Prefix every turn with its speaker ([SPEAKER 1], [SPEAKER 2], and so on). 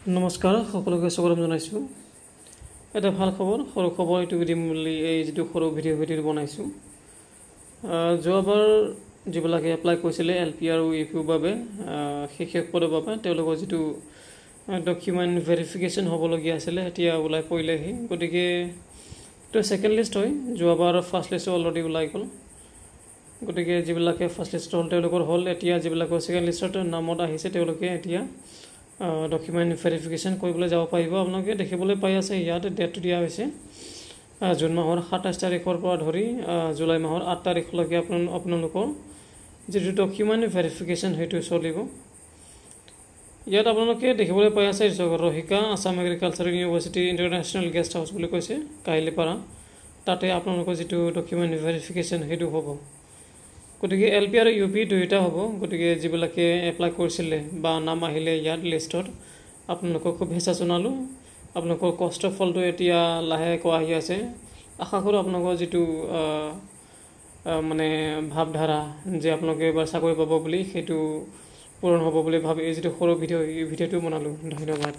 [SPEAKER 1] নমস্কাৰ সকলোকে স্বাগতম জনাইছোঁ। এটা ভাল খবৰ, সৰু খবৰ এইটো দিম বুলি এই যিটো সৰু ভিডিঅ' বনাইছোঁ। যোৱাবাৰ যিবিলাকে এপ্লাই কৰিছিলে LP আৰু UPৰ বাবে শিক্ষক পদৰ বাবে তেওঁলোকৰ যিটো ডকুমেণ্ট ভেৰিফিকেশ্যন হ'বলগীয়া আছিলে এতিয়া ওলাই পৰিলেহি। গতিকে এইটো ছেকেণ্ড লিষ্ট হয়, যোৱাবাৰ ফাৰ্ষ্ট লিষ্ট অলৰেডি ওলাই গ'ল। গতিকে যিবিলাকে ফাৰ্ষ্ট লিষ্ট হ'ল তেওঁলোকৰ হ'ল, এতিয়া যিবিলাকৰ ছেকেণ্ড লিষ্টত নামত আহিছে তেওঁলোকে এতিয়া ডকুমেণ্ট ভেৰিফিকেশ্যন কৰিবলৈ যাব পাৰিব। আপোনালোকে দেখিবলৈ পাই আছে ইয়াত ডেটটো দিয়া হৈছে জুন মাহৰ 27 তাৰিখৰ পৰা ধৰি জুলাই মাহৰ 8 তাৰিখলৈকে আপোনালোকৰ যিটো ডকুমেণ্ট ভেৰিফিকেশ্যন সেইটো চলিব। ইয়াত আপোনালোকে দেখিবলৈ পাই আছে ৰহিকা Assam agricultural university international guest house বুলি কৈছে কাহিলীপাৰা, তাতে আপোনালোকৰ যিটো ডকুমেণ্ট ভেৰিফিকেশ্যন সেইটো হ'ব। গতিকে LP আৰু UP দুয়োটা হ'ব। গতিকে যিবিলাকে এপ্লাই কৰিছিলে বা নাম আহিলে ইয়াত লিষ্টত আপোনালোকক শুভেচ্ছা জনালোঁ। আপোনালোকৰ কষ্টৰ ফলটো এতিয়া লাহেকৈ আহি আছে। আশা কৰোঁ আপোনালোকৰ যিটো মানে ভাৱধাৰা যে আপোনালোকে এবাৰ চাকৰি পাব বুলি সেইটো পূৰণ হ'ব বুলি ভাবি এই যিটো সৰু ভিডিঅ'টো বনালোঁ। ধন্যবাদ।